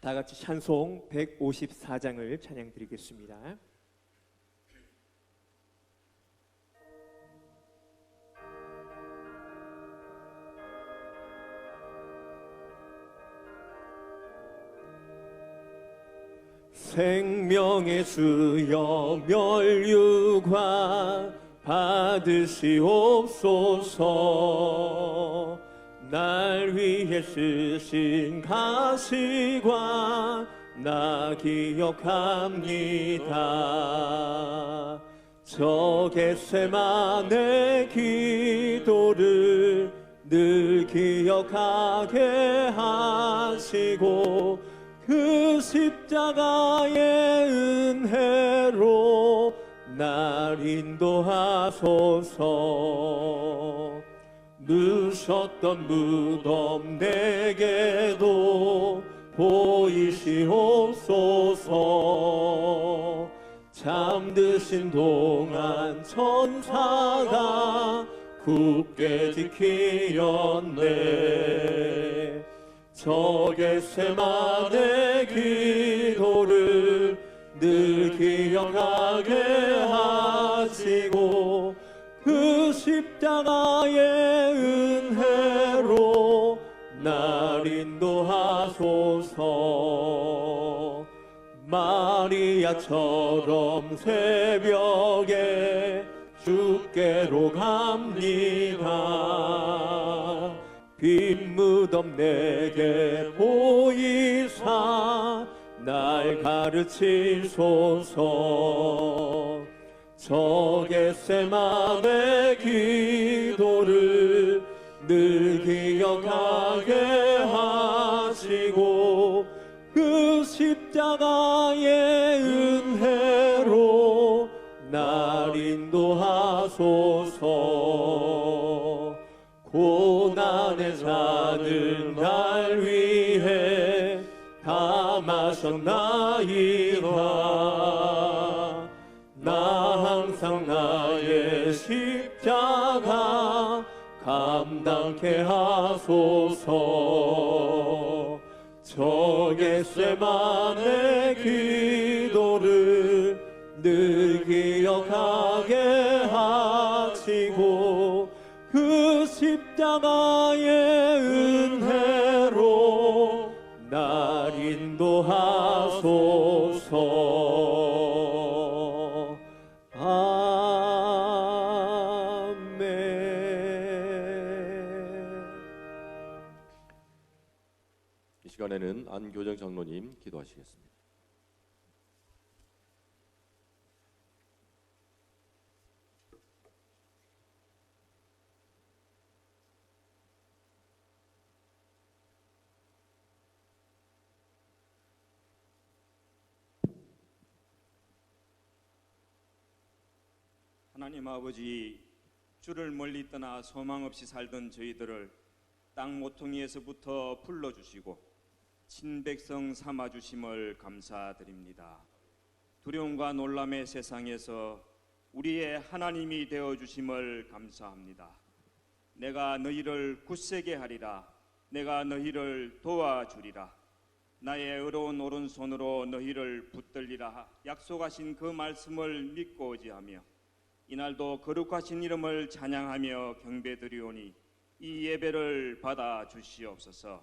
다 같이 찬송 154장을 찬양 드리겠습니다. 생명의 주여 멸류관 받으시옵소서. 날 위해 쓰신 가시관 나 기억합니다. 저 겟세마네 기도를 늘 기억하게 하시고 그 십자가의 은혜로 날 인도하소서. 누셨던 무덤 내게도 보이시옵소서. 잠드신 동안 천사가 굳게 지키었네. 저 겟세마네 기도를 늘 기억하게 하시고 그 십자가의 은혜로 날 인도하소서. 마리아처럼 새벽에 주께로 갑니다. 빈 무덤 내게 보이사 날 가르치소서. 저 겟세마네 기도를 늘 기억하게 하시고 그 십자가의 은혜로 날 인도하소서. 고난의 자들 날 위해 담아셨나이다. 나 항상 나의 십자가 감당케 하소서. 저 겟세마네 기도를 늘 기억하게 하시고 그 십자가의 은혜로 날 인도하소서. 아멘. 이 시간에는 안교정 장로님 기도하시겠습니다. 하나님 아버지, 주를 멀리 떠나 소망 없이 살던 저희들을 땅 모퉁이에서부터 불러주시고 친백성 삼아주심을 감사드립니다. 두려움과 놀람의 세상에서 우리의 하나님이 되어주심을 감사합니다. 내가 너희를 굳세게 하리라. 내가 너희를 도와주리라. 나의 의로운 오른손으로 너희를 붙들리라 약속하신 그 말씀을 믿고 의지하며 이날도 거룩하신 이름을 찬양하며 경배드리오니 이 예배를 받아 주시옵소서.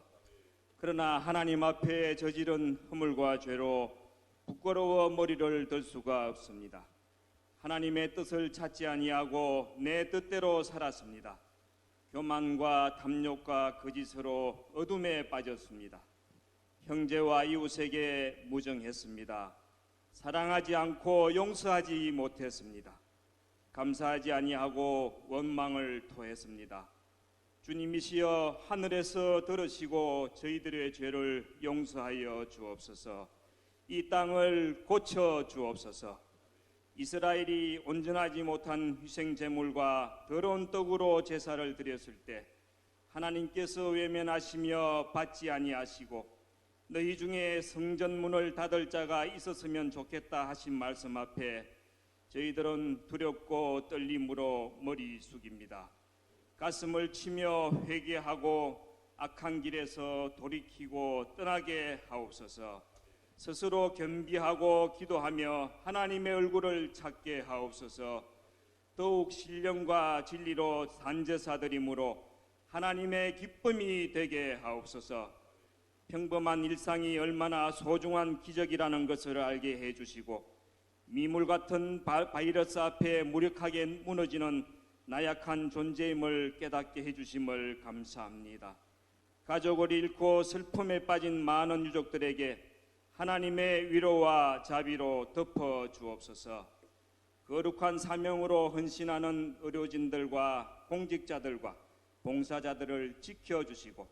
그러나 하나님 앞에 저지른 허물과 죄로 부끄러워 머리를 들 수가 없습니다. 하나님의 뜻을 찾지 아니하고 내 뜻대로 살았습니다. 교만과 탐욕과 거짓으로 어둠에 빠졌습니다. 형제와 이웃에게 무정했습니다. 사랑하지 않고 용서하지 못했습니다. 감사하지 아니하고 원망을 토했습니다. 주님이시여 하늘에서 들으시고 저희들의 죄를 용서하여 주옵소서. 이 땅을 고쳐 주옵소서. 이스라엘이 온전하지 못한 희생 제물과 더러운 떡으로 제사를 드렸을 때 하나님께서 외면하시며 받지 아니하시고 너희 중에 성전 문을 닫을 자가 있었으면 좋겠다 하신 말씀 앞에 저희들은 두렵고 떨림으로 머리 숙입니다. 가슴을 치며 회개하고 악한 길에서 돌이키고 떠나게 하옵소서. 스스로 겸비하고 기도하며 하나님의 얼굴을 찾게 하옵소서. 더욱 신령과 진리로 산제사드림으로 하나님의 기쁨이 되게 하옵소서. 평범한 일상이 얼마나 소중한 기적이라는 것을 알게 해주시고 미물 같은 바이러스 앞에 무력하게 무너지는 나약한 존재임을 깨닫게 해주심을 감사합니다. 가족을 잃고 슬픔에 빠진 많은 유족들에게 하나님의 위로와 자비로 덮어 주옵소서. 거룩한 사명으로 헌신하는 의료진들과 공직자들과 봉사자들을 지켜주시고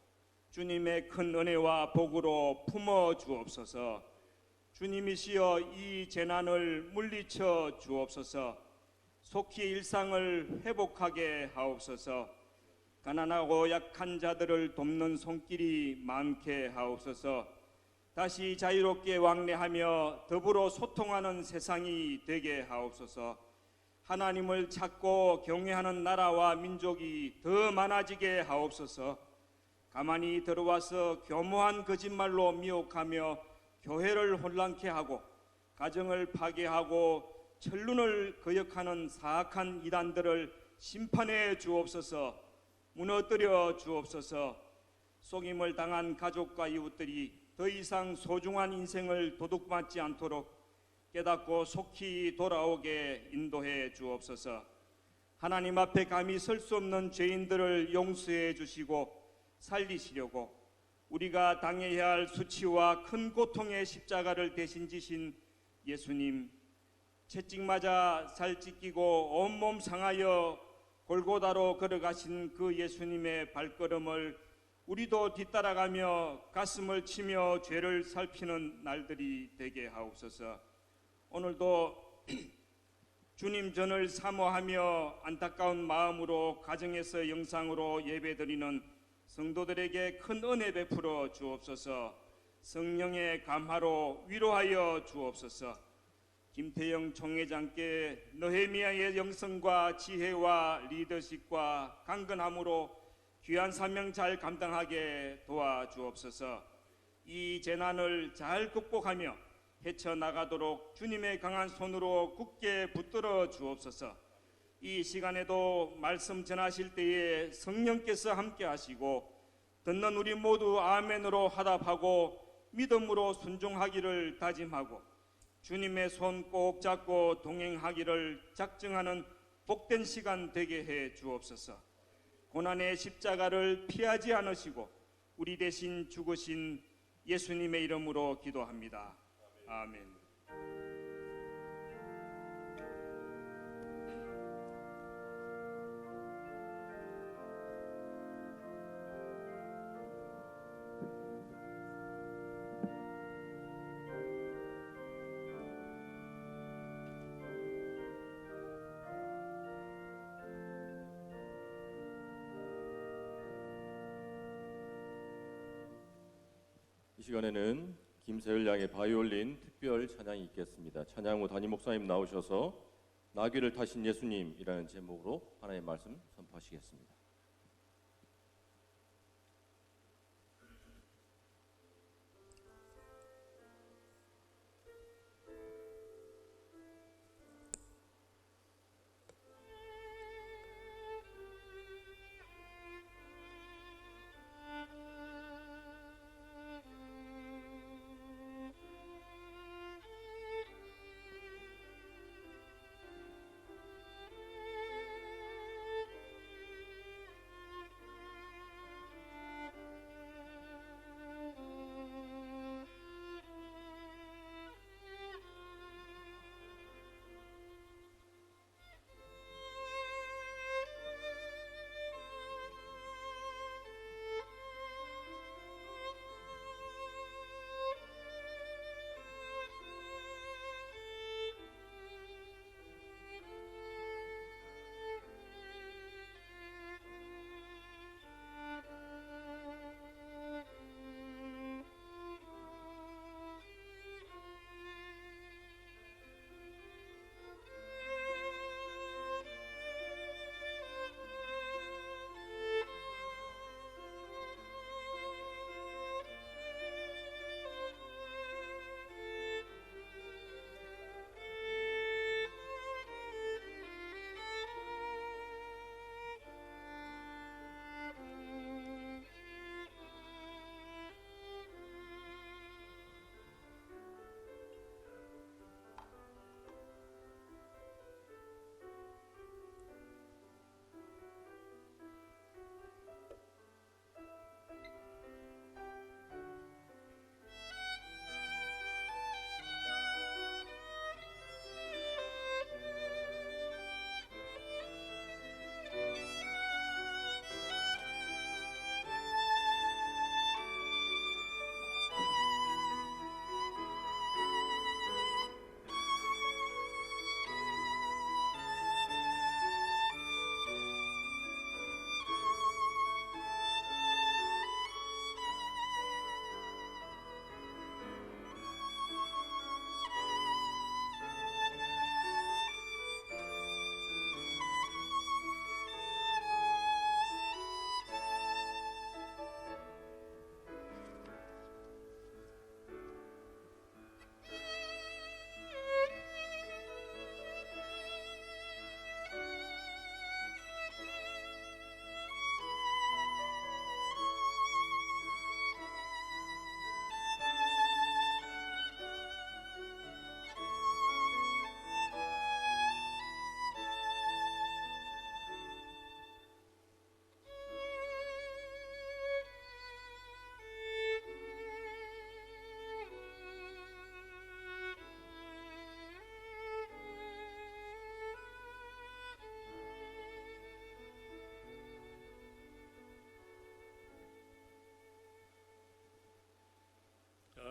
주님의 큰 은혜와 복으로 품어 주옵소서. 주님이시여 이 재난을 물리쳐 주옵소서. 속히 일상을 회복하게 하옵소서. 가난하고 약한 자들을 돕는 손길이 많게 하옵소서. 다시 자유롭게 왕래하며 더불어 소통하는 세상이 되게 하옵소서. 하나님을 찾고 경외하는 나라와 민족이 더 많아지게 하옵소서. 가만히 들어와서 교모한 거짓말로 미혹하며 교회를 혼란케 하고 가정을 파괴하고 천륜을 거역하는 사악한 이단들을 심판해 주옵소서. 무너뜨려 주옵소서. 속임을 당한 가족과 이웃들이 더 이상 소중한 인생을 도둑맞지 않도록 깨닫고 속히 돌아오게 인도해 주옵소서. 하나님 앞에 감히 설 수 없는 죄인들을 용서해 주시고 살리시려고 우리가 당해야 할 수치와 큰 고통의 십자가를 대신 지신 예수님, 채찍 맞아 살 찢기고 온몸 상하여 골고다로 걸어가신 그 예수님의 발걸음을 우리도 뒤따라가며 가슴을 치며 죄를 살피는 날들이 되게 하옵소서. 오늘도 주님 전을 사모하며 안타까운 마음으로 가정에서 영상으로 예배드리는 성도들에게 큰 은혜 베풀어 주옵소서. 성령의 감화로 위로하여 주옵소서. 김태영 총회장께 느헤미야의 영성과 지혜와 리더십과 강건함으로 귀한 사명 잘 감당하게 도와주옵소서. 이 재난을 잘 극복하며 헤쳐나가도록 주님의 강한 손으로 굳게 붙들어 주옵소서. 이 시간에도 말씀 전하실 때에 성령께서 함께 하시고 듣는 우리 모두 아멘으로 화답하고 믿음으로 순종하기를 다짐하고 주님의 손 꼭 잡고 동행하기를 작정하는 복된 시간 되게 해 주옵소서. 고난의 십자가를 피하지 않으시고 우리 대신 죽으신 예수님의 이름으로 기도합니다. 아멘. 이 시간에는 김세율 양의 바이올린 특별 찬양이 있겠습니다. 찬양 후 담임 목사님 나오셔서 나귀를 타신 예수님이라는 제목으로 하나님의 말씀 선포하시겠습니다.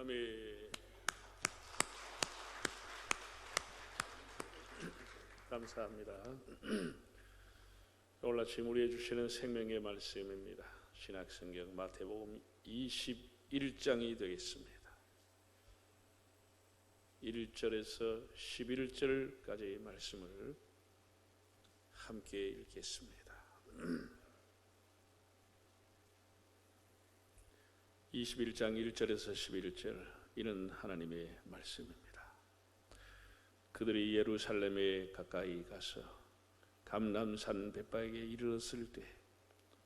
아멘. 감사합니다. 오늘 아침 우리에 주시는 생명의 말씀입니다. 신약성경 마태복음 21장이 되겠습니다. 1절에서 11절까지의 말씀을 함께 읽겠습니다. 21장 1절에서 11절, 이는 하나님의 말씀입니다. 그들이 예루살렘에 가까이 가서 감람산 벳바에게 이르렀을 때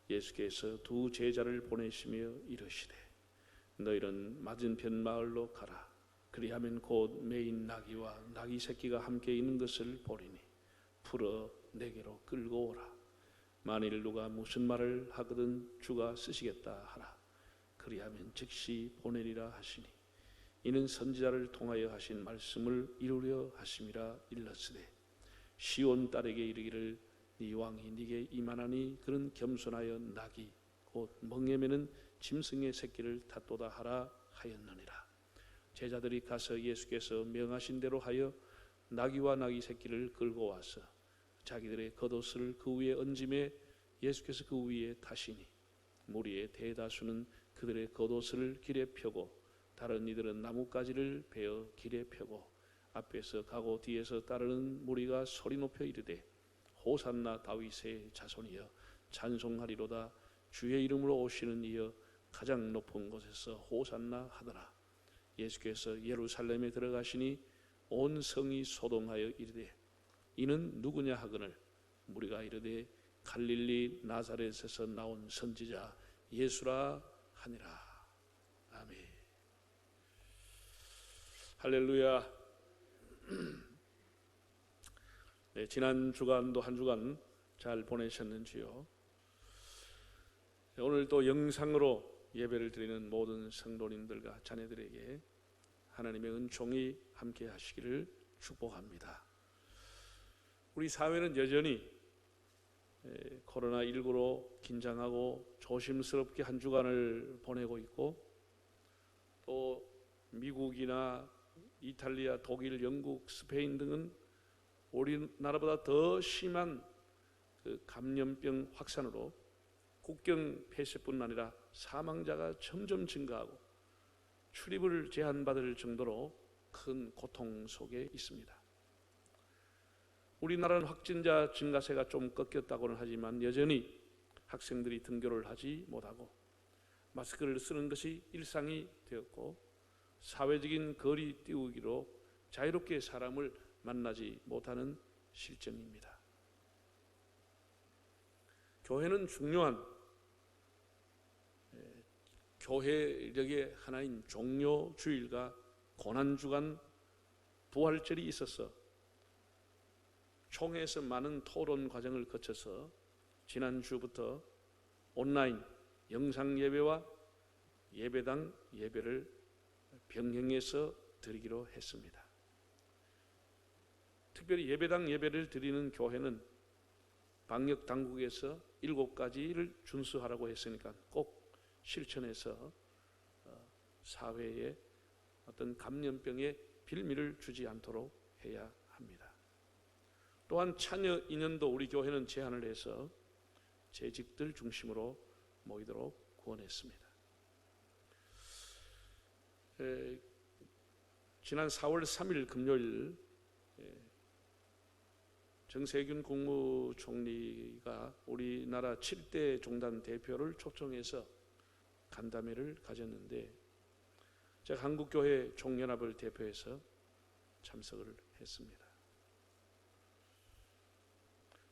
예수께서 두 제자를 보내시며 이르시되 너희는 맞은편 마을로 가라. 그리하면 곧 매인 나귀와 나귀 새끼가 함께 있는 것을 보리니 풀어 내게로 끌고 오라. 만일 누가 무슨 말을 하거든 주가 쓰시겠다 하라. 그리하면 즉시 보내리라 하시니 이는 선지자를 통하여 하신 말씀을 이루려 하심이라. 일렀으되 시온 딸에게 이르기를 네 왕이 네게 임하나니 그는 겸손하여 나귀 곧 멍에매는 짐승의 새끼를 탔도다 하라 하였느니라. 제자들이 가서 예수께서 명하신 대로 하여 나귀와 나귀 새끼를 끌고 와서 자기들의 겉옷을 그 위에 얹음에 예수께서 그 위에 타시니 무리의 대다수는 그들의 겉옷을 길에 펴고 다른 이들은 나뭇가지를 베어 길에 펴고 앞에서 가고 뒤에서 따르는 무리가 소리 높여 이르되 호산나 다윗의 자손이여 찬송하리로다. 주의 이름으로 오시는 이여 가장 높은 곳에서 호산나 하더라. 예수께서 예루살렘에 들어가시니 온 성이 소동하여 이르되 이는 누구냐 하거늘 무리가 이르되 갈릴리 나사렛에서 나온 선지자 예수라 하니라. 아멘. 할렐루야. 네, 지난 주간도 한 주간 잘 보내셨는지요? 오늘 또 영상으로 예배를 드리는 모든 성도님들과 자녀들에게 하나님의 은총이 함께 하시기를 축복합니다. 우리 사회는 여전히 코로나19로 긴장하고 조심스럽게 한 주간을 보내고 있고 또 미국이나 이탈리아, 독일, 영국, 스페인 등은 우리나라보다 더 심한 그 감염병 확산으로 국경 폐쇄뿐 아니라 사망자가 점점 증가하고 출입을 제한받을 정도로 큰 고통 속에 있습니다. 우리나라는 확진자 증가세가 좀 꺾였다고는 하지만 여전히 학생들이 등교를 하지 못하고 마스크를 쓰는 것이 일상이 되었고 사회적인 거리 띄우기로 자유롭게 사람을 만나지 못하는 실정입니다. 교회는 중요한 교회력의 하나인 종료주일과 고난주간 부활절이 있어서 총회에서 많은 토론 과정을 거쳐서 지난주부터 온라인 영상 예배와 예배당 예배를 병행해서 드리기로 했습니다. 특별히 예배당 예배를 드리는 교회는 방역 당국에서 7가지를 준수하라고 했으니까 꼭 실천해서 사회에 어떤 감염병의 빌미를 주지 않도록 해야 합니다. 또한 차녀 인연도 우리 교회는 제한을 해서 재직들 중심으로 모이도록 구원했습니다. 지난 4월 3일 금요일 정세균 국무총리가 우리나라 7대 종단 대표를 초청해서 간담회를 가졌는데 제가 한국교회 총연합을 대표해서 참석을 했습니다.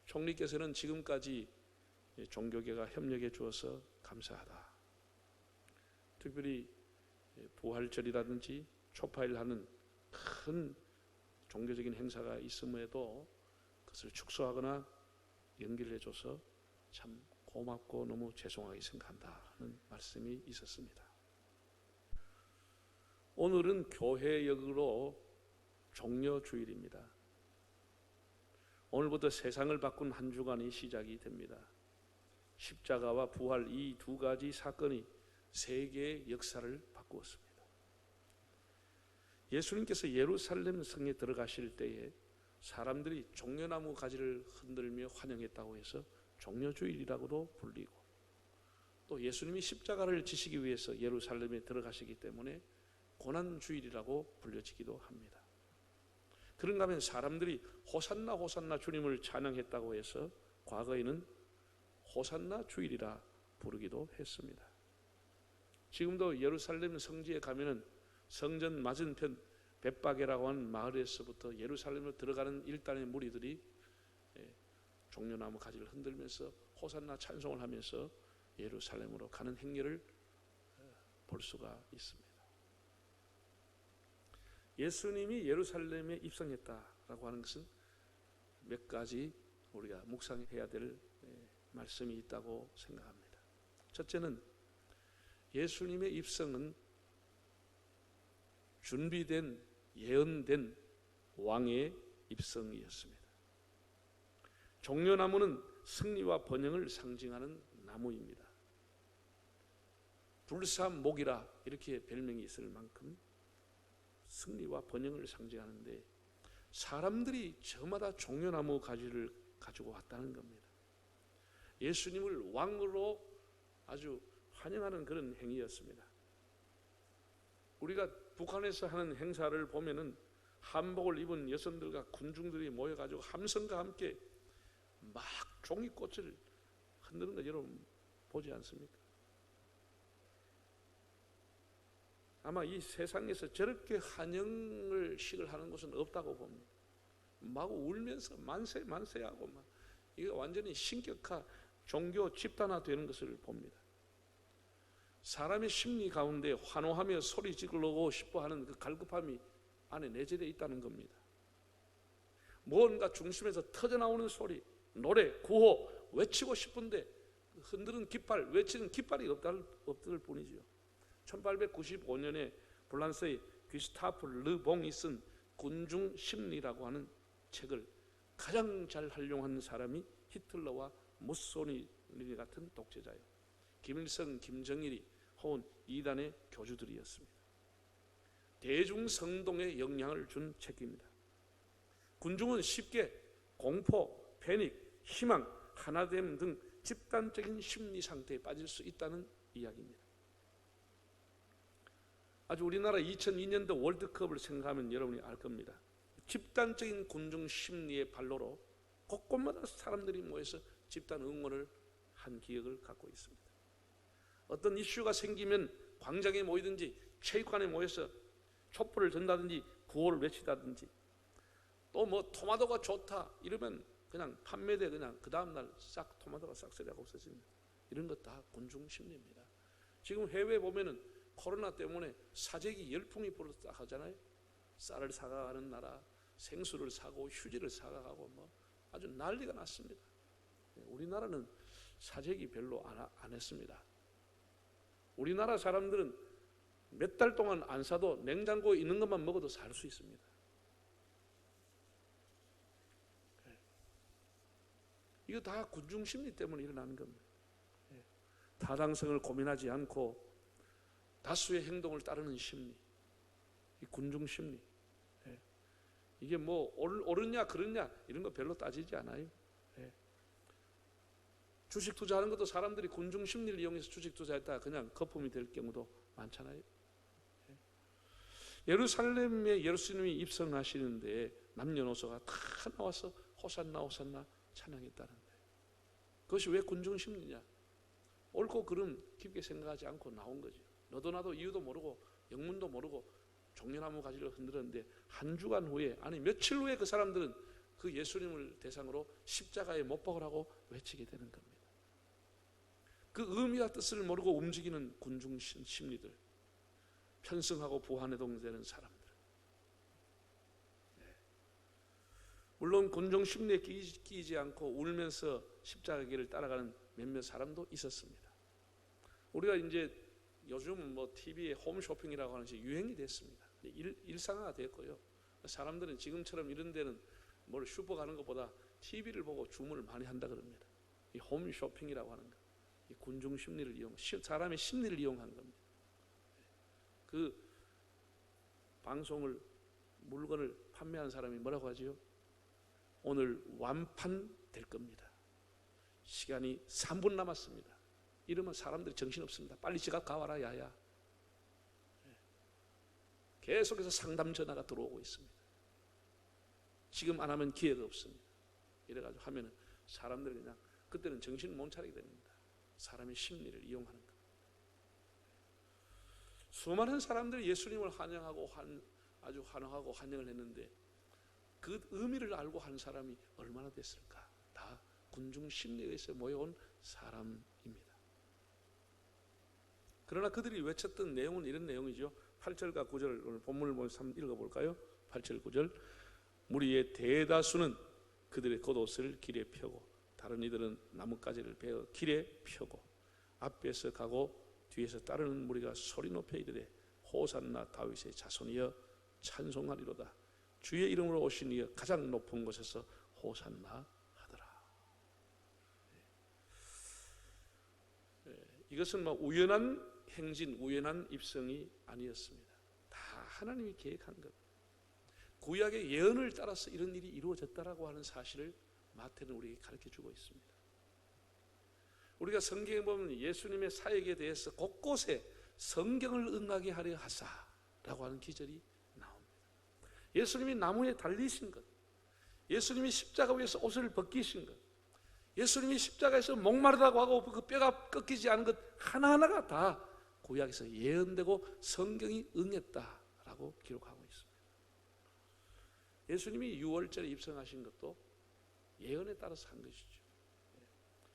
총리께서는 지금까지 종교계가 협력해 주어서 감사하다. 특별히 부활절이라든지 초파일하는 큰 종교적인 행사가 있음에도 그것을 축소하거나 연결해줘서 참 고맙고 너무 죄송하게 생각한다는 말씀이 있었습니다. 오늘은 교회역으로 종료주일입니다. 오늘부터 세상을 바꾼 한 주간이 시작이 됩니다. 십자가와 부활 이 두 가지 사건이 세계의 역사를 바꾸었습니다. 예수님께서 예루살렘 성에 들어가실 때에 사람들이 종려나무 가지를 흔들며 환영했다고 해서 종려주일이라고도 불리고, 또 예수님이 십자가를 지시기 위해서 예루살렘에 들어가시기 때문에 고난주일이라고 불려지기도 합니다. 그런가 하면 사람들이 호산나 호산나 주님을 찬양했다고 해서 과거에는 호산나 주일이라 부르기도 했습니다. 지금도 예루살렘 성지에 가면은 성전 맞은편 벳바게라고 하는 마을에서부터 예루살렘으로 들어가는 일단의 무리들이 종려나무 가지를 흔들면서 호산나 찬송을 하면서 예루살렘으로 가는 행렬을 볼 수가 있습니다. 예수님이 예루살렘에 입성했다라고 하는 것은 몇 가지 우리가 묵상해야 될 말씀이 있다고 생각합니다. 첫째는 예수님의 입성은 준비된 예언된 왕의 입성이었습니다. 종려나무는 승리와 번영을 상징하는 나무입니다. 불사목이라 이렇게 별명이 있을 만큼 승리와 번영을 상징하는데, 사람들이 저마다 종려나무 가지를 가지고 왔다는 겁니다. 예수님을 왕으로 아주 환영하는 그런 행위였습니다. 우리가 북한에서 하는 행사를 보면은 한복을 입은 여성들과 군중들이 모여가지고 함성과 함께 막 종이꽃을 흔드는 거 여러분 보지 않습니까? 아마 이 세상에서 저렇게 환영을 식을 하는 곳은 없다고 봅니다. 막 울면서 만세 만세하고 막 이거 완전히 신격화 종교 집단화되는 것을 봅니다. 사람의 심리 가운데 환호하며 소리 지르고 싶어하는 그 갈급함이 안에 내재되어 있다는 겁니다. 무언가 중심에서 터져나오는 소리, 노래, 구호 외치고 싶은데 흔드는 깃발, 외치는 깃발이 없을 뿐이죠. 1895년에 프랑스의 귀스타프 르봉이 쓴 군중 심리라고 하는 책을 가장 잘 활용한 사람이 히틀러와 무소리니 같은 독재자예요. 김일성, 김정일이 혹은 이단의 교주들이었습니다. 대중성동에 영향을 준 책입니다. 군중은 쉽게 공포, 패닉, 희망, 하나됨 등 집단적인 심리 상태에 빠질 수 있다는 이야기입니다. 아주 우리나라 2002년도 월드컵을 생각하면 여러분이 알 겁니다. 집단적인 군중 심리의 발로로 곳곳마다 사람들이 모여서 집단 응원을 한 기억을 갖고 있습니다. 어떤 이슈가 생기면 광장에 모이든지 체육관에 모여서 촛불을 든다든지 구호를 외치다든지, 또 뭐 토마토가 좋다 이러면 그냥 판매돼 그냥 그 다음날 싹 토마토가 싹쓸이하고 없어집니다. 이런 것 다 군중 심리입니다. 지금 해외에 보면은 코로나 때문에 사재기 열풍이 불었다 하잖아요. 쌀을 사가는 나라, 생수를 사고 휴지를 사가고 뭐 아주 난리가 났습니다. 우리나라는 사재기 별로 안 했습니다. 우리나라 사람들은 몇 달 동안 안 사도 냉장고에 있는 것만 먹어도 살 수 있습니다. 이거 다 군중 심리 때문에 일어나는 겁니다. 타당성을 고민하지 않고 다수의 행동을 따르는 심리, 이 군중 심리. 이게 뭐 옳으냐 그렇냐 이런 거 별로 따지지 않아요. 주식 투자하는 것도 사람들이 군중 심리를 이용해서 주식 투자했다가 그냥 거품이 될 경우도 많잖아요. 예루살렘에 예수님이 입성하시는데 남녀노소가 다 나와서 호산나 호산나 찬양했다는데, 그것이 왜 군중 심리냐? 옳고 그름 깊게 생각하지 않고 나온 거죠. 너도 나도 이유도 모르고 영문도 모르고 종려나무 가지를 흔들었는데 한 주간 후에, 아니 며칠 후에 그 사람들은 그 예수님을 대상으로 십자가에 못 박으라고 외치게 되는 겁니다. 그 의미와 뜻을 모르고 움직이는 군중 심리들, 편승하고 부한에 동되는 사람들. 물론 군중 심리에 끼이지 않고 울면서 십자가 길을 따라가는 몇몇 사람도 있었습니다. 우리가 이제 요즘 뭐 TV에 홈쇼핑이라고 하는 것이 유행이 됐습니다. 일상화가 됐고요. 사람들은 지금처럼 이런 데는 뭘 슈퍼 가는 것보다 TV를 보고 주문을 많이 한다 그럽니다. 이 홈쇼핑이라고 하는 것, 이 군중 심리를 사람의 심리를 이용한 겁니다. 그 방송을 물건을 판매한 사람이 뭐라고 하지요? 오늘 완판될 겁니다. 시간이 3분 남았습니다. 이러면 사람들이 정신없습니다. 빨리 지갑 가와라 야야. 계속해서 상담 전화가 들어오고 있습니다. 지금 안 하면 기회가 없습니다. 이래가지고 하면은 사람들이 그냥 그때는 정신을 못 차리게 됩니다. 사람의 심리를 이용하는 것. 수많은 사람들이 예수님을 환영하고 아주 환호하고 환영을 했는데 그 의미를 알고 한 사람이 얼마나 됐을까? 다 군중 심리에서 모여온 사람입니다. 그러나 그들이 외쳤던 내용은 이런 내용이죠. 8절과 9절 오늘 본문을 먼저 읽어볼까요? 8절 9절 무리의 대다수는 그들의 겉옷을 길에 펴고 다른 이들은 나뭇가지를 베어 길에 펴고 앞에서 가고 뒤에서 따르는 무리가 소리 높여 이르되 호산나 다윗의 자손이여 찬송하리로다. 주의 이름으로 오신 이여 가장 높은 곳에서 호산나 하더라. 이것은 우연한 행진, 우연한 입성이 아니었습니다. 다 하나님이 계획한 것. 구약의 예언을 따라서 이런 일이 이루어졌다라고 하는 사실을 마태는 우리에게 가르쳐주고 있습니다. 우리가 성경에 보면 예수님의 사역에 대해서 곳곳에 성경을 응하게 하려 하사라고 하는 기절이 나옵니다. 예수님이 나무에 달리신 것, 예수님이 십자가 위에서 옷을 벗기신 것, 예수님이 십자가에서 목마르다고 하고 그 뼈가 꺾이지 않은 것 하나하나가 다 구약에서 예언되고 성경이 응했다라고 기록하고 있습니다. 예수님이 6월절에 입성하신 것도 예언에 따라서 한 것이죠.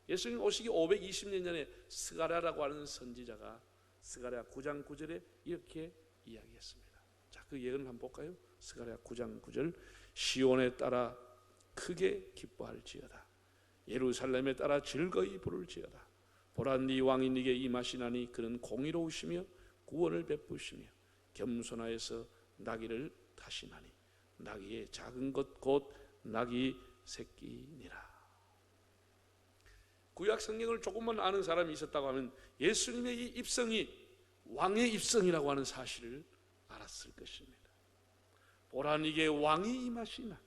예수님 오시기 520년 전에 스가랴라고 하는 선지자가 스가랴 9장 9절에 이렇게 이야기했습니다. 자, 그 예언을 한번 볼까요? 스가랴 9장 9절 시온에 따라 크게 기뻐할지어다. 예루살렘에 따라 즐거이 부를지어다. 보라 네 왕이 네게 임하시나니 그는 공의로우시며 구원을 베푸시며 겸손하여서 나귀를 타시나니 나귀의 작은 것 곧 나귀 새끼니라. 구약 성경을 조금만 아는 사람이 있었다고 하면 예수님의 이 입성이 왕의 입성이라고 하는 사실을 알았을 것입니다. 보라 네게 왕이 임하시나니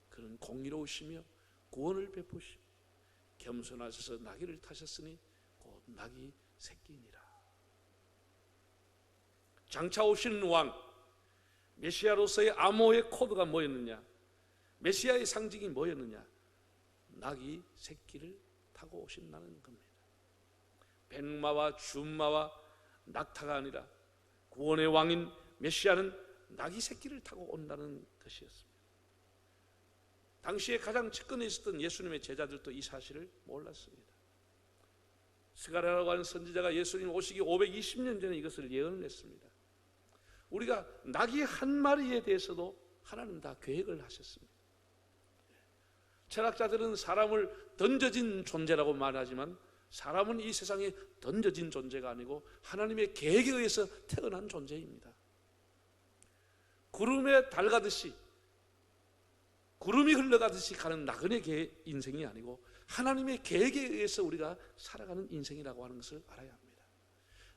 그는 공의로우시며 구원을 베푸시며 겸손하셔서 나귀를 타셨으니 곧 나귀 새끼니라. 장차 오시는 왕 메시아로서의 암호의 코드가 뭐였느냐? 메시아의 상징이 뭐였느냐? 나귀 새끼를 타고 오신다는 겁니다. 백마와 준마와 낙타가 아니라 구원의 왕인 메시아는 나귀 새끼를 타고 온다는 것이었습니다. 당시에 가장 측근에 있었던 예수님의 제자들도 이 사실을 몰랐습니다. 스가랴라고 하는 선지자가 예수님 오시기 520년 전에 이것을 예언을 했습니다. 우리가 나귀 한 마리에 대해서도 하나님 다 계획을 하셨습니다. 철학자들은 사람을 던져진 존재라고 말하지만 사람은 이 세상에 던져진 존재가 아니고 하나님의 계획에 의해서 태어난 존재입니다. 구름에 달가듯이 구름이 흘러가듯이 가는 나그네 인생이 아니고 하나님의 계획에 의해서 우리가 살아가는 인생이라고 하는 것을 알아야 합니다.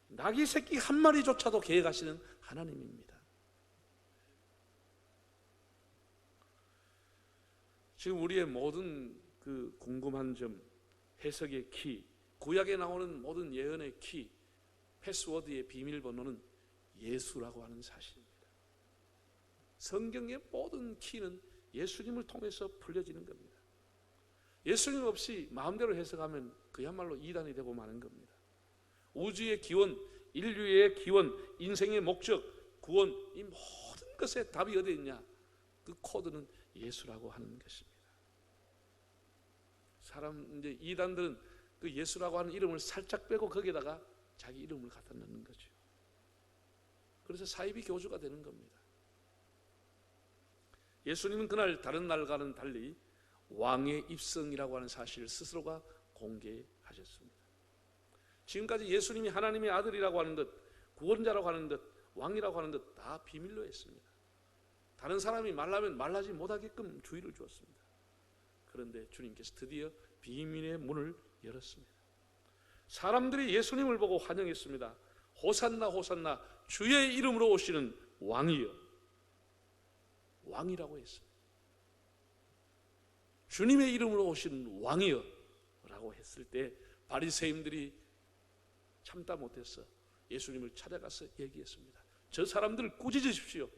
나귀 새끼 한 마리조차도 계획하시는 하나님입니다. 지금 우리의 모든 그 궁금한 점, 해석의 키, 구약에 나오는 모든 예언의 키, 패스워드의 비밀번호는 예수라고 하는 사실입니다. 성경의 모든 키는 예수님을 통해서 풀려지는 겁니다. 예수님 없이 마음대로 해석하면 그야말로 이단이 되고 마는 겁니다. 우주의 기원, 인류의 기원, 인생의 목적, 구원, 이 모든 것에 답이 어디 있냐? 그 코드는 예수라고 하는 것입니다. 이제 이단들은 그 예수라고 하는 이름을 살짝 빼고 거기에다가 자기 이름을 갖다 넣는 거죠. 그래서 사이비 교주가 되는 겁니다. 예수님은 그날 다른 날과는 달리 왕의 입성이라고 하는 사실을 스스로가 공개하셨습니다. 지금까지 예수님이 하나님의 아들이라고 하는 것, 구원자라고 하는 것, 왕이라고 하는 것 다 비밀로 했습니다. 다른 사람이 말하면 말하지 못하게끔 주의를 주었습니다. 그런데 주님께서 드디어 비밀의 문을 열었습니다. 사람들이 예수님을 보고 환영했습니다. 호산나 호산나, 주의 이름으로 오시는 왕이여, 왕이라고 했어요. 주님의 이름으로 오신 왕이여 라고 했을 때 바리새인들이 참다 못해서 예수님을 찾아가서 얘기했습니다. 저 사람들 꾸짖으십시오.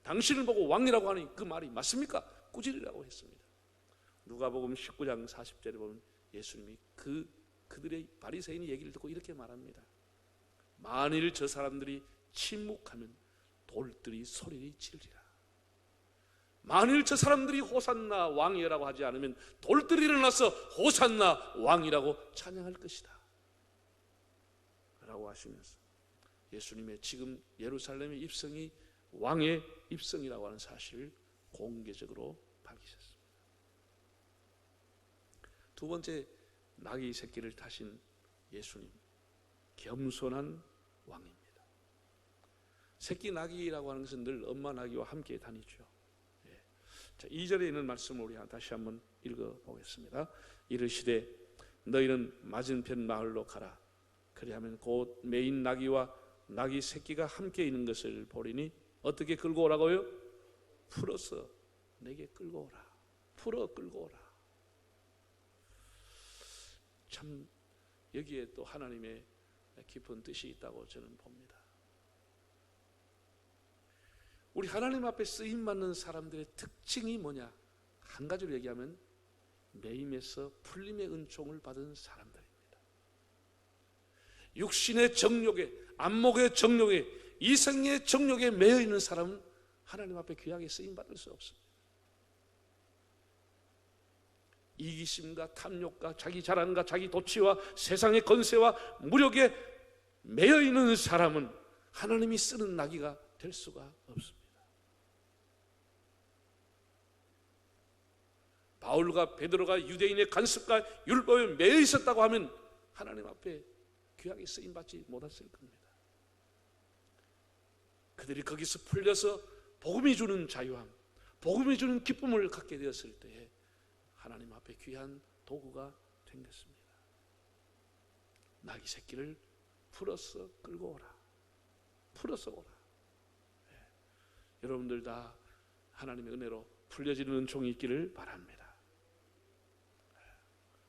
당신을 보고 왕이라고 하니 그 말이 맞습니까? 꾸짖으라고 했습니다. 누가복음 19장 40절에 보면 예수님이 그들의 바리새인의 얘기를 듣고 이렇게 말합니다. 만일 저 사람들이 침묵하면 돌들이 소리를 지르리라. 만일 저 사람들이 호산나 왕이라고 하지 않으면 돌들이 일어나서 호산나 왕이라고 찬양할 것이다 라고 하시면서 예수님의 지금 예루살렘의 입성이 왕의 입성이라고 하는 사실을 공개적으로 밝히셨습니다. 두 번째, 나귀 새끼를 타신 예수님, 겸손한 왕입니다. 새끼 나귀라고 하는 것은 늘 엄마 나귀와 함께 다니죠. 자, 2절에 있는 말씀을 우리 다시 한번 읽어보겠습니다. 이르시되 너희는 맞은편 마을로 가라. 그리하면 곧 메인 나귀와 나귀 새끼가 함께 있는 것을 보리니 어떻게 끌고 오라고요? 풀어서 내게 끌고 오라. 풀어 끌고 오라. 참 여기에 또 하나님의 깊은 뜻이 있다고 저는 봅니다. 우리 하나님 앞에 쓰임받는 사람들의 특징이 뭐냐? 한 가지로 얘기하면 매임에서 풀림의 은총을 받은 사람들입니다. 육신의 정욕에, 안목의 정욕에, 이성의 정욕에 매여 있는 사람은 하나님 앞에 귀하게 쓰임받을 수 없습니다. 이기심과 탐욕과 자기 자랑과 자기 도취와 세상의 권세와 무력에 매여 있는 사람은 하나님이 쓰는 나귀가 될 수가 없습니다. 바울과 베드로가 유대인의 간섭과 율법에 매여 있었다고 하면 하나님 앞에 귀하게 쓰임받지 못했을 겁니다. 그들이 거기서 풀려서 복음이 주는 자유함, 복음이 주는 기쁨을 갖게 되었을 때에 하나님 앞에 귀한 도구가 된 것입니다. 나귀 새끼를 풀어서 끌고 오라. 풀어서 오라. 네. 여러분들 다 하나님의 은혜로 풀려지는 은총이 있기를 바랍니다.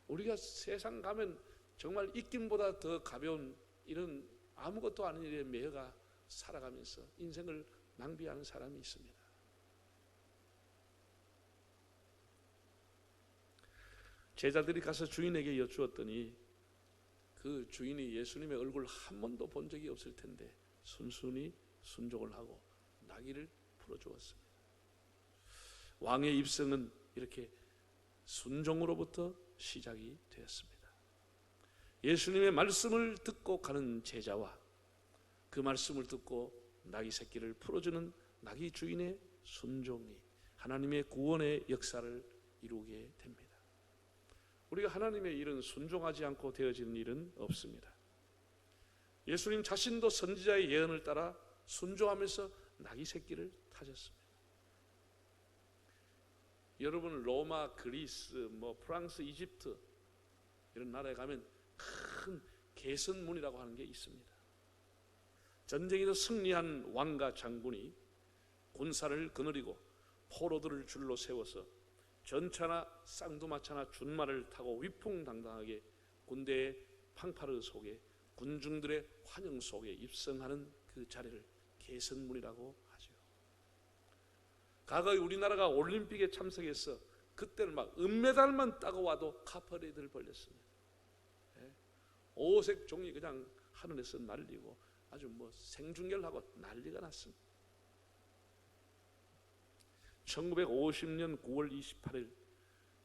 우리가 세상 가면 정말 입김보다 더 가벼운 이런 아무것도 아닌 일에 매여가 살아가면서 인생을 낭비하는 사람이 있습니다. 제자들이 가서 주인에게 여쭈었더니 그 주인이 예수님의 얼굴을 한 번도 본 적이 없을 텐데 순순히 순종을 하고 나귀를 풀어주었습니다. 왕의 입성은 이렇게 순종으로부터 시작이 되었습니다. 예수님의 말씀을 듣고 가는 제자와 그 말씀을 듣고 나귀 새끼를 풀어주는 나귀 주인의 순종이 하나님의 구원의 역사를 이루게 됩니다. 우리가 하나님의 일은 순종하지 않고 되어지는 일은 없습니다. 예수님 자신도 선지자의 예언을 따라 순종하면서 나귀 새끼를 타셨습니다. 여러분 로마, 그리스, 프랑스, 이집트 이런 나라에 가면 큰 개선문이라고 하는 게 있습니다. 전쟁에서 승리한 왕과 장군이 군사를 거느리고 포로들을 줄로 세워서 전차나 쌍두마차나 준말을 타고 위풍당당하게 군대의 팡파르 속에 군중들의 환영 속에 입성하는 그 자리를 개선문이라고 하죠. 과거에 우리나라가 올림픽에 참석해서 그때는 막 은메달만 따고 와도 카퍼레이드를 벌렸습니다. 오색 종이 그냥 하늘에서 날리고 아주 생중결하고 난리가 났습니다. 1950년 9월 28일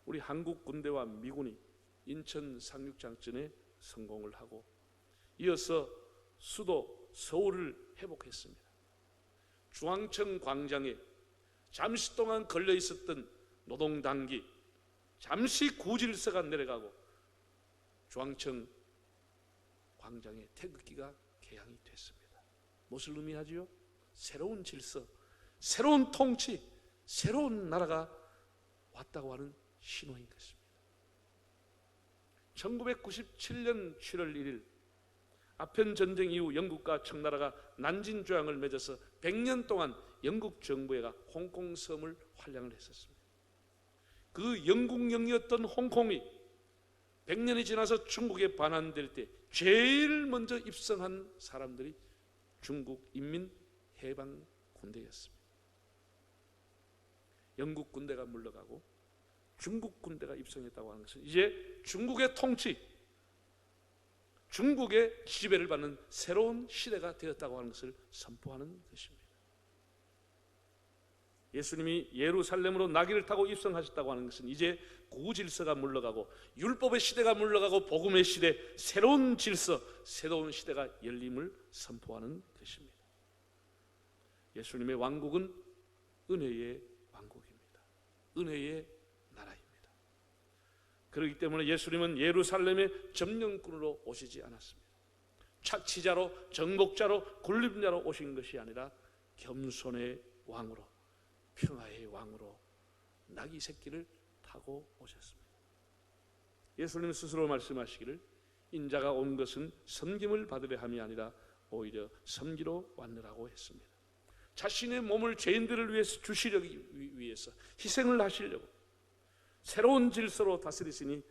우리 한국 군대와 미군이 인천 상륙작전에 성공을 하고 이어서 수도 서울을 회복했습니다. 중앙청 광장에 잠시 동안 걸려 있었던 노동당기 잠시 구질서가 내려가고 중앙청 광장에 태극기가 개양이 됐습니다. 무엇을 의미하지요? 새로운 질서, 새로운 통치, 새로운 나라가 왔다고 하는 신호인 것입니다. 1997년 7월 1일 아편 전쟁 이후 영국과 청나라가 난징 조약을 맺어서 100년 동안 영국 정부가 홍콩 섬을 활량을 했었습니다. 그 영국령이었던 홍콩이 100년이 지나서 중국에 반환될 때 제일 먼저 입성한 사람들이 중국 인민 해방 군대였습니다. 영국 군대가 물러가고 중국 군대가 입성했다고 하는 것은 이제 중국의 통치, 중국의 지배를 받는 새로운 시대가 되었다고 하는 것을 선포하는 것입니다. 예수님이 예루살렘으로 나귀를 타고 입성하셨다고 하는 것은 이제 구질서가 물러가고 율법의 시대가 물러가고 복음의 시대, 새로운 질서, 새로운 시대가 열림을 선포하는 것입니다. 예수님의 왕국은 은혜의 왕국입니다. 은혜의 나라입니다. 그렇기 때문에 예수님은 예루살렘의 점령꾼으로 오시지 않았습니다. 착취자로, 정복자로, 군림자로 오신 것이 아니라 겸손의 왕으로, 평화의 왕으로 나귀 새끼를 타고 오셨습니다. 예수님 스스로 말씀하시기를 인자가 온 것은 섬김을 받으려 함이 아니라 오히려 섬기러 왔느라고 했습니다. 자신의 몸을 죄인들을 위해서 주시려기 위해서 희생을 하시려고 새로운 질서로 다스리시니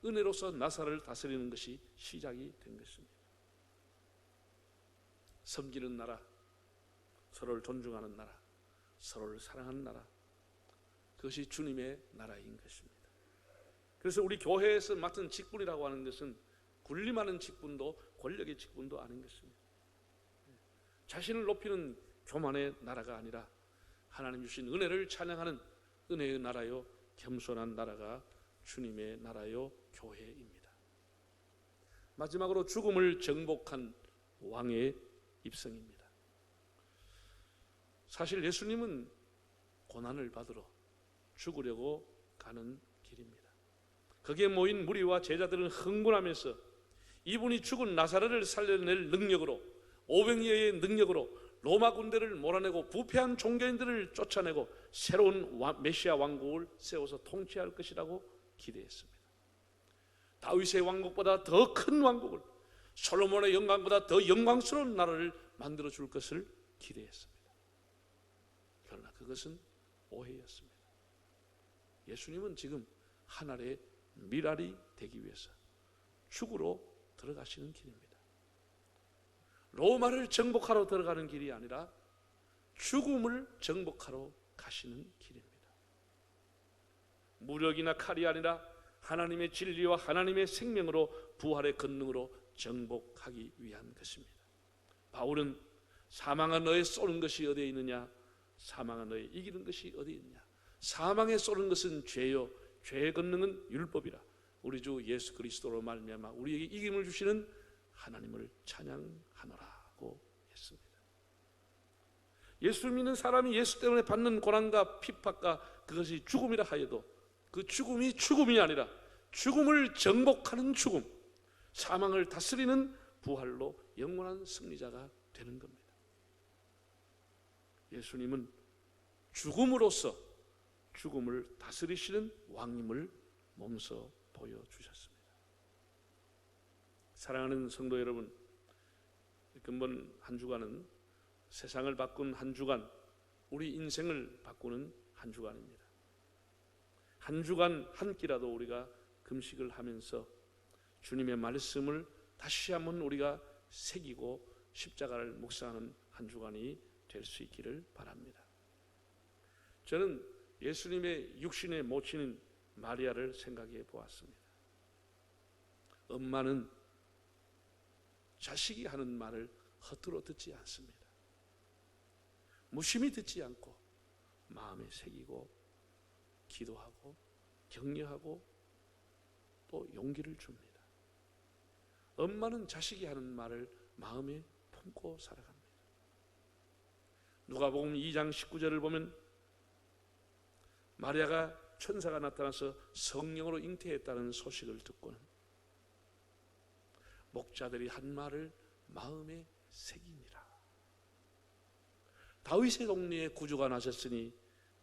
은혜로서 나사를 다스리는 것이 시작이 된 것입니다. 섬기는 나라, 서로를 존중하는 나라, 서로를 사랑하는 나라, 그것이 주님의 나라인 것입니다. 그래서 우리 교회에서 맡은 직분이라고 하는 것은 군림하는 직분도 권력의 직분도 아닌 것입니다. 자신을 높이는 교만의 나라가 아니라 하나님 주신 은혜를 찬양하는 은혜의 나라요, 겸손한 나라가 주님의 나라요, 교회입니다. 마지막으로 죽음을 정복한 왕의 입성입니다. 사실 예수님은 고난을 받으러 죽으려고 가는 길입니다. 거기에 모인 무리와 제자들은 흥분하면서 이분이 죽은 나사렛을 살려낼 능력으로, 오병이어의 능력으로 로마 군대를 몰아내고 부패한 종교인들을 쫓아내고 새로운 메시아 왕국을 세워서 통치할 것이라고 기대했습니다. 다윗의 왕국보다 더 큰 왕국을, 솔로몬의 영광보다 더 영광스러운 나라를 만들어 줄 것을 기대했습니다. 그러나 그것은 오해였습니다. 예수님은 지금 하늘의 미랄이 되기 위해서 죽으러 들어가시는 길입니다. 로마를 정복하러 들어가는 길이 아니라 죽음을 정복하러 가시는 길입니다. 무력이나 칼이 아니라 하나님의 진리와 하나님의 생명으로, 부활의 권능으로 정복하기 위한 것입니다. 바울은 사망아 너의 쏘는 것이 어디에 있느냐, 사망아 너의 이기는 것이 어디에 있느냐, 사망에 쏘는 것은 죄요, 죄의 권능은 율법이라. 우리 주 예수 그리스도로 말미암아 우리에게 이김을 주시는 하나님을 찬양하노라고 했습니다. 예수 믿는 사람이 예수 때문에 받는 고난과 핍박과 그것이 죽음이라 하여도 그 죽음이 죽음이 아니라 죽음을 정복하는 죽음, 사망을 다스리는 부활로 영원한 승리자가 되는 겁니다. 예수님은 죽음으로써 죽음을 다스리시는 왕임을 몸소 보여주셨습니다. 사랑하는 성도 여러분, 근본 한 주간은 세상을 바꾼 한 주간, 우리 인생을 바꾸는 한 주간입니다. 한 주간 한 끼라도 우리가 금식을 하면서 주님의 말씀을 다시 한번 우리가 새기고 십자가를 묵상하는 한 주간이 될 수 있기를 바랍니다. 저는 예수님의 육신의 모친인 마리아를 생각해 보았습니다. 엄마는 자식이 하는 말을 허투루 듣지 않습니다. 무심히 듣지 않고 마음에 새기고 기도하고 격려하고 또 용기를 줍니다. 엄마는 자식이 하는 말을 마음에 품고 살아갑니다. 누가복음 2장 19절을 보면 마리아가 천사가 나타나서 성령으로 잉태했다는 소식을 듣고는 목자들이 한 말을 마음에 새기니라. 다윗의 동네에 구주가 나셨으니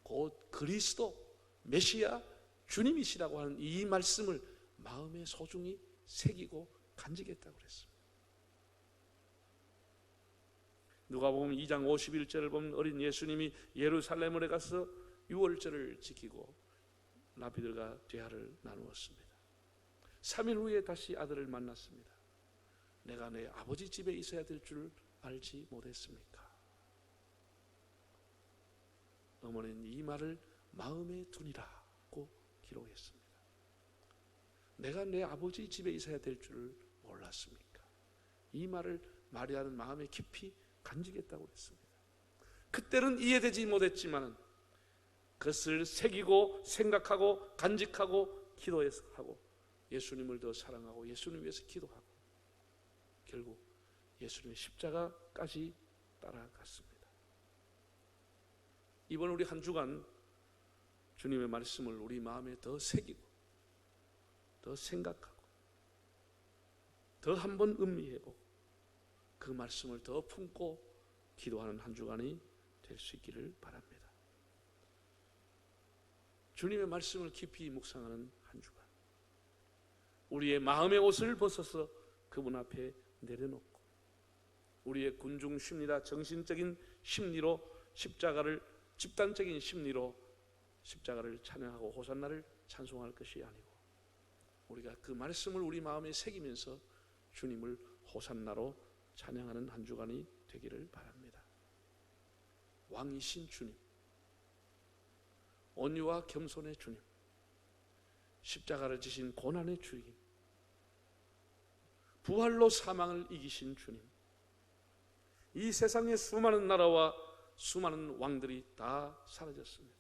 곧 그리스도 메시아 주님이시라고 하는 이 말씀을 마음에 소중히 새기고 간직했다고 그랬습니다. 누가복음 2장 51절을 보면 어린 예수님이 예루살렘에 가서 유월절을 지키고 라비들과 대화를 나누었습니다. 3일 후에 다시 아들을 만났습니다. 내가 내 아버지 집에 있어야 될 줄 알지 못했습니까? 어머니는 이 말을 마음에 두니라고 기록했습니다. 내가 내 아버지 집에 있어야 될 줄 몰랐습니까? 이 말을 마리아는 마음에 깊이 간직했다고 했습니다. 그때는 이해되지 못했지만 그것을 새기고 생각하고 간직하고 기도하고 예수님을 더 사랑하고 예수님 위해서 기도하고 결국 예수님의 십자가까지 따라갔습니다. 이번 우리 한 주간 주님의 말씀을 우리 마음에 더 새기고 더 생각하고 더 한 번 음미해보고 그 말씀을 더 품고 기도하는 한 주간이 될 수 있기를 바랍니다. 주님의 말씀을 깊이 묵상하는 한 주간, 우리의 마음의 옷을 벗어서 그분 앞에 내려놓고 우리의 군중 심리나 정신적인 심리로 십자가를, 집단적인 심리로 십자가를 찬양하고 호산나를 찬송할 것이 아니고 우리가 그 말씀을 우리 마음에 새기면서 주님을 호산나로 찬양하는 한 주간이 되기를 바랍니다. 왕이신 주님, 온유와 겸손의 주님, 십자가를 지신 고난의 주님, 부활로 사망을 이기신 주님, 이 세상의 수많은 나라와 수많은 왕들이 다 사라졌습니다.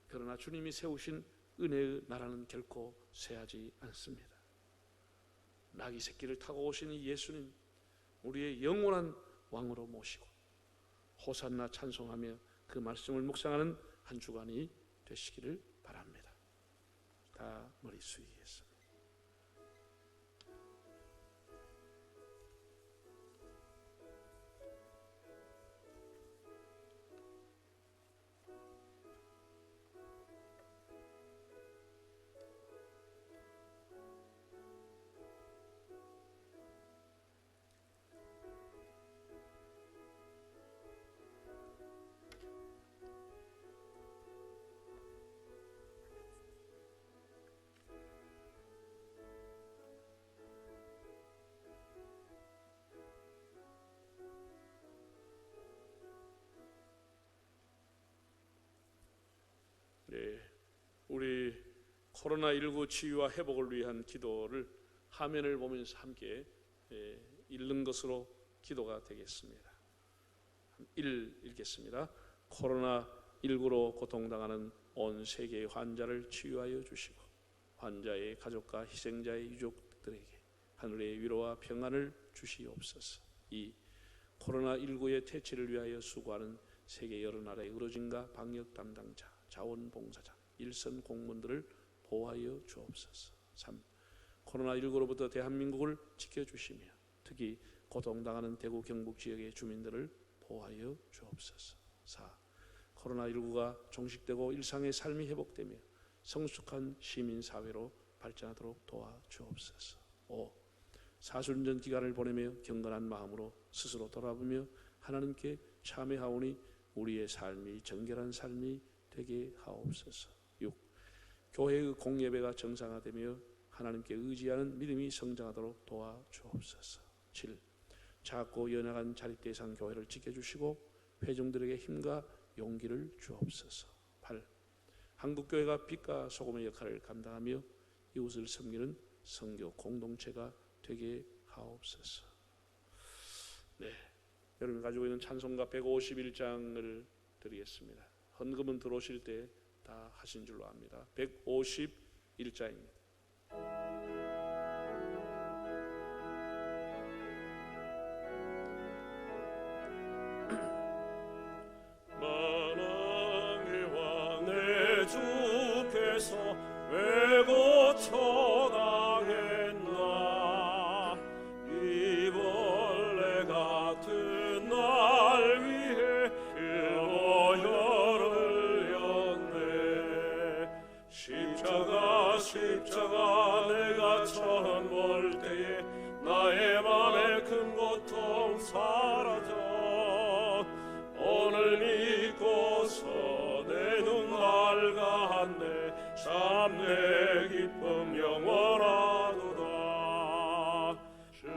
그러나 주님이 세우신 은혜의 나라는 결코 쇠하지 않습니다. 나귀 새끼를 타고 오신 이 예수님, 우리의 영원한 왕으로 모시고 호산나 찬송하며 그 말씀을 묵상하는 한 주간이 되시기를 바랍니다. 다 머리 숙이겠습니다. 네, 우리 코로나19 치유와 회복을 위한 기도를 화면을 보면서 함께 읽는 것으로 기도가 되겠습니다. 1 읽겠습니다. 코로나19로 고통당하는 온 세계의 환자를 치유하여 주시고 환자의 가족과 희생자의 유족들에게 하늘의 위로와 평안을 주시옵소서. 2. 코로나19의 퇴치를 위하여 수고하는 세계 여러 나라의 의료진과 방역 담당자, 자원봉사자, 일선 공무원들을 보호하여 주옵소서. 3. 코로나19로부터 대한민국을 지켜주시며 특히 고통당하는 대구 경북 지역의 주민들을 보호하여 주옵소서. 4. 코로나19가 종식되고 일상의 삶이 회복되며 성숙한 시민사회로 발전하도록 도와주옵소서. 5. 사순전 기간을 보내며 경건한 마음으로 스스로 돌아보며 하나님께 참회하오니 우리의 삶이 정결한 삶이 되게 하옵소서. 6. 교회의 공예배가 정상화되며 하나님께 의지하는 믿음이 성장하도록 도와주옵소서. 7. 작고 연약한 자립대상 교회를 지켜주시고 회중들에게 힘과 용기를 주옵소서. 8. 한국교회가 빛과 소금의 역할을 감당하며 이웃을 섬기는 선교 공동체가 되게 하옵소서. 네, 여러분이 가지고 있는 찬송가 151장을 드리겠습니다. 헌금은 들어오실 때 다 하신 줄로 압니다. 151장입니다. 만왕의 왕의 주께서 왜 고쳐당했나 이 벌레 같은 날 위해 그 보혈을 였네. 십자가 내가 처음 볼 때에 나의 맘에 큰 고통 사랑 참내 기쁨 영원하도다. 주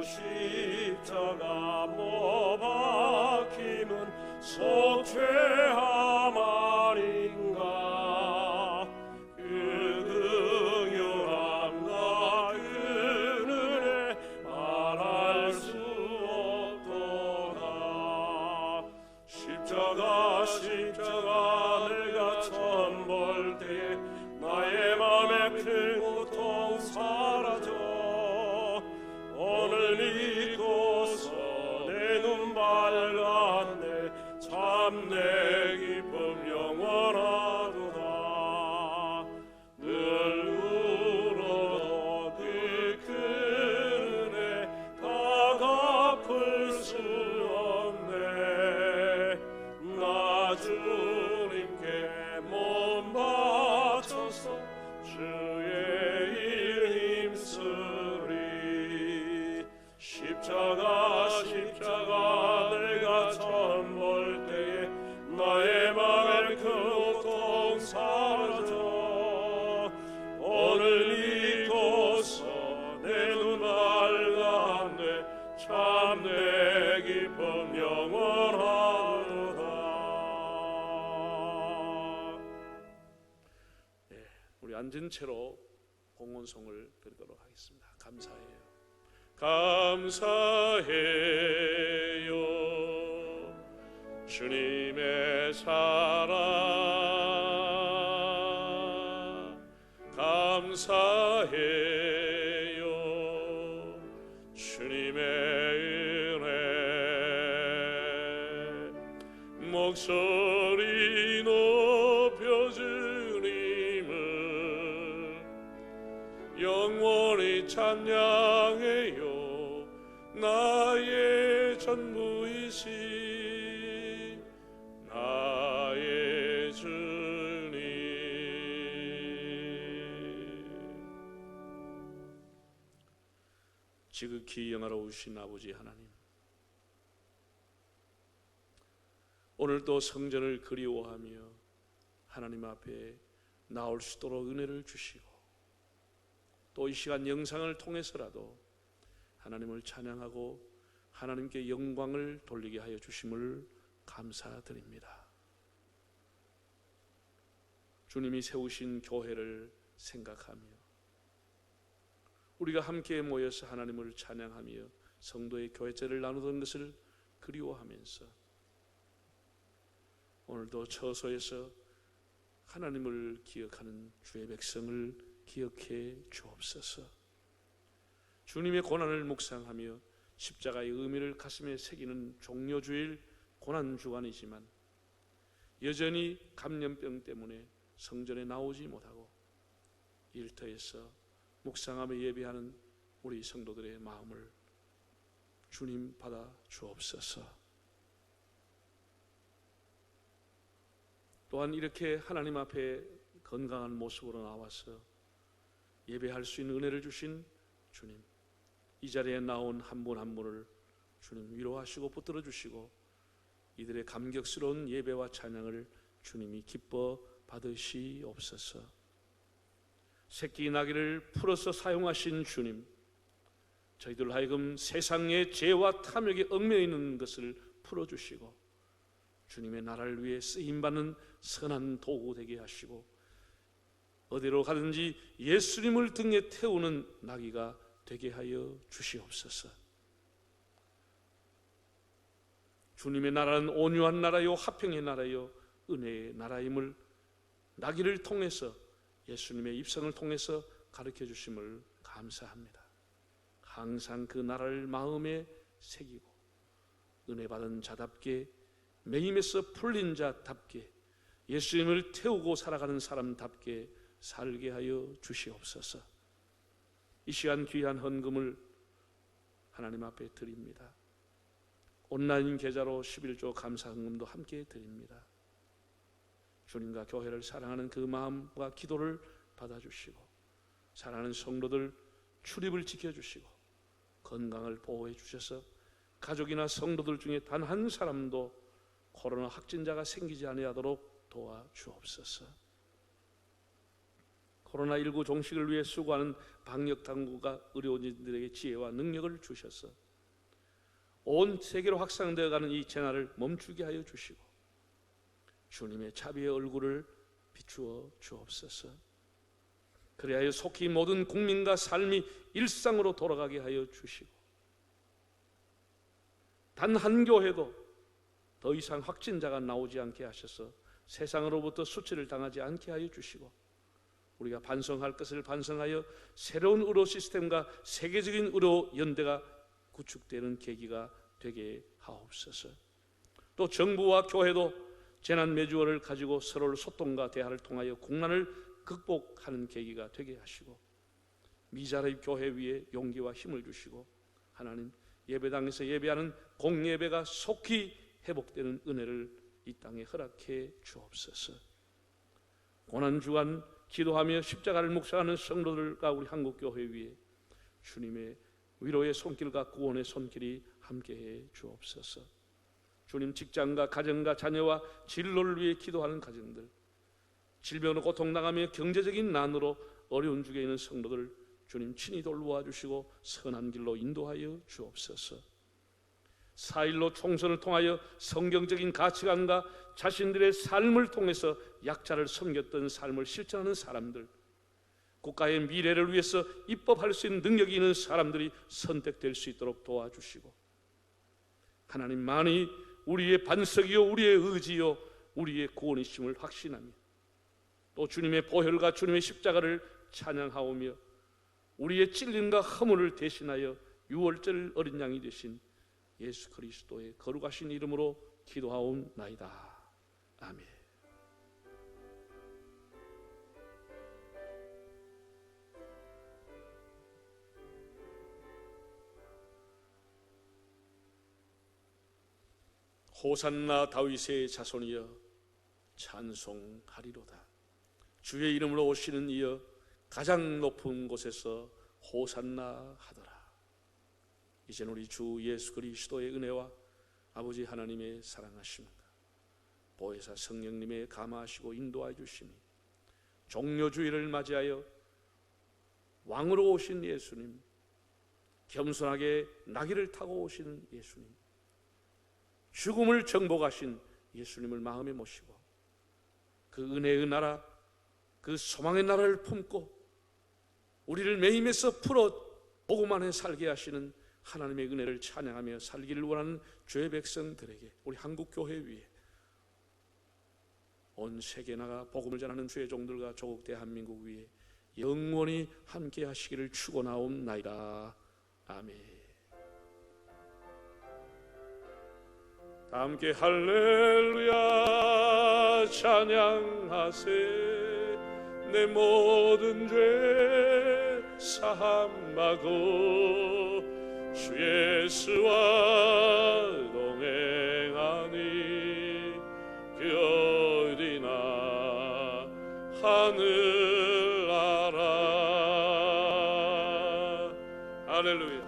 십자가 못 박힘은 속죄함 아닌가. 그 긍휼함과 그 은혜 말할 수 없도다. 십자가 내가 처음 볼 때에 나의 맘에 큰 고통 사라져. 오늘 믿고서 내 눈 밝았네. 참내 기쁨 영원하도다. 늘 울어도 그 큰 은혜 다 갚을 수 없네. 나 주님께 몸 바쳐서 주의 일 힘쓰리. 십자가 내가 처음 볼 때에 나의 맘에 그 고통 사라져. 오늘 믿고서 내 눈 밝았네. 참내 기쁨 영원하도다. 우리 앉은 채로 봉헌송을 드리도록 하겠습니다. 감사해요. 감사해요. 주님의 사랑 감사해요. 주님의 은혜 목소리 높여 주님을 영원히 찬양해요. 나의 전부이시 나의 주님. 지극히 영화로우신 아버지 하나님, 오늘도 성전을 그리워하며 하나님 앞에 나올 수 있도록 은혜를 주시고, 또 이 시간 영상을 통해서라도 하나님을 찬양하고 하나님께 영광을 돌리게 하여 주심을 감사드립니다. 주님이 세우신 교회를 생각하며 우리가 함께 모여서 하나님을 찬양하며 성도의 교회제를 나누던 것을 그리워하면서 오늘도 처소에서 하나님을 기억하는 주의 백성을 기억해 주옵소서. 주님의 고난을 묵상하며 십자가의 의미를 가슴에 새기는 종료주일 고난주간이지만 여전히 감염병 때문에 성전에 나오지 못하고 일터에서 묵상하며 예배하는 우리 성도들의 마음을 주님 받아 주옵소서. 또한 이렇게 하나님 앞에 건강한 모습으로 나와서 예배할 수 있는 은혜를 주신 주님, 이 자리에 나온 한 분 한 분을 주님 위로하시고 붙들어 주시고 이들의 감격스러운 예배와 찬양을 주님이 기뻐 받으시옵소서. 새끼 나귀를 풀어서 사용하신 주님, 저희들 하여금 세상의 죄와 탐욕에 얽매여 있는 것을 풀어주시고 주님의 나라를 위해 쓰임받는 선한 도구 되게 하시고 어디로 가든지 예수님을 등에 태우는 나귀가 되게 하여 주시옵소서. 주님의 나라는 온유한 나라요 화평의 나라요 은혜의 나라임을 나귀를 통해서 예수님의 입성을 통해서 가르쳐 주심을 감사합니다. 항상 그 나라를 마음에 새기고 은혜 받은 자답게 매임에서 풀린 자답게 예수님을 태우고 살아가는 사람답게 살게 하여 주시옵소서. 이 시간 귀한 헌금을 하나님 앞에 드립니다. 온라인 계좌로 11조 감사 헌금도 함께 드립니다. 주님과 교회를 사랑하는 그 마음과 기도를 받아주시고 사랑하는 성도들 출입을 지켜주시고 건강을 보호해 주셔서 가족이나 성도들 중에 단 한 사람도 코로나 확진자가 생기지 아니하도록 도와주옵소서. 코로나19 종식을 위해 수고하는 방역당국과 의료진들에게 지혜와 능력을 주셔서 온 세계로 확산되어 가는 이 재난을 멈추게 하여 주시고 주님의 자비의 얼굴을 비추어 주옵소서. 그리하여 속히 모든 국민과 삶이 일상으로 돌아가게 하여 주시고 단 한 교회도 더 이상 확진자가 나오지 않게 하셔서 세상으로부터 수치를 당하지 않게 하여 주시고 우리가 반성할 것을 반성하여 새로운 의료 시스템과 세계적인 의료 연대가 구축되는 계기가 되게 하옵소서. 또 정부와 교회도 재난 매주어를 가지고 서로를 소통과 대화를 통하여 국난을 극복하는 계기가 되게 하시고 미자립 교회 위에 용기와 힘을 주시고 하나님 예배당에서 예배하는 공예배가 속히 회복되는 은혜를 이 땅에 허락해 주옵소서. 고난주간 기도하며 십자가를 묵상하는 성도들과 우리 한국교회 위에 주님의 위로의 손길과 구원의 손길이 함께해 주옵소서. 주님 직장과 가정과 자녀와 진로를 위해 기도하는 가정들, 질병으로 고통당하며 경제적인 난으로 어려운 중에 있는 성도들 주님 친히 돌보아 주시고 선한 길로 인도하여 주옵소서. 4.15 총선을 통하여 성경적인 가치관과 자신들의 삶을 통해서 약자를 섬겼던 삶을 실천하는 사람들, 국가의 미래를 위해서 입법할 수 있는 능력이 있는 사람들이 선택될 수 있도록 도와주시고 하나님만이 우리의 반석이요 우리의 의지요 우리의 구원이심을 확신하며 또 주님의 보혈과 주님의 십자가를 찬양하오며 우리의 찔림과 허물을 대신하여 유월절 어린 양이 되신 예수 그리스도의 거룩하신 이름으로 기도하옵나이다. 아멘. 호산나 다윗의 자손이여 찬송하리로다. 주의 이름으로 오시는 이여 가장 높은 곳에서 호산나 하더라. 이제는 우리 주 예수 그리스도의 은혜와 아버지 하나님의 사랑하심과 보혜사 성령님의 감화하시고 인도하여 주심이 종료주의를 맞이하여 왕으로 오신 예수님, 겸손하게 나귀를 타고 오시는 예수님, 죽음을 정복하신 예수님을 마음에 모시고 그 은혜의 나라, 그 소망의 나라를 품고 우리를 매임에서 풀어 복음안에 살게 하시는 하나님의 은혜를 찬양하며 살기를 원하는 주의 백성들에게 우리 한국교회 위에 온 세계 나가 복음을 전하는 주의 종들과 조국 대한민국 위에 영원히 함께 하시기를 축원하옵나이다. 아멘. 다 함께 할렐루야 찬양하세. 내 모든 죄 사함하고 주 예수와 동행하니 그 어디나 하늘 알아. 할렐루야.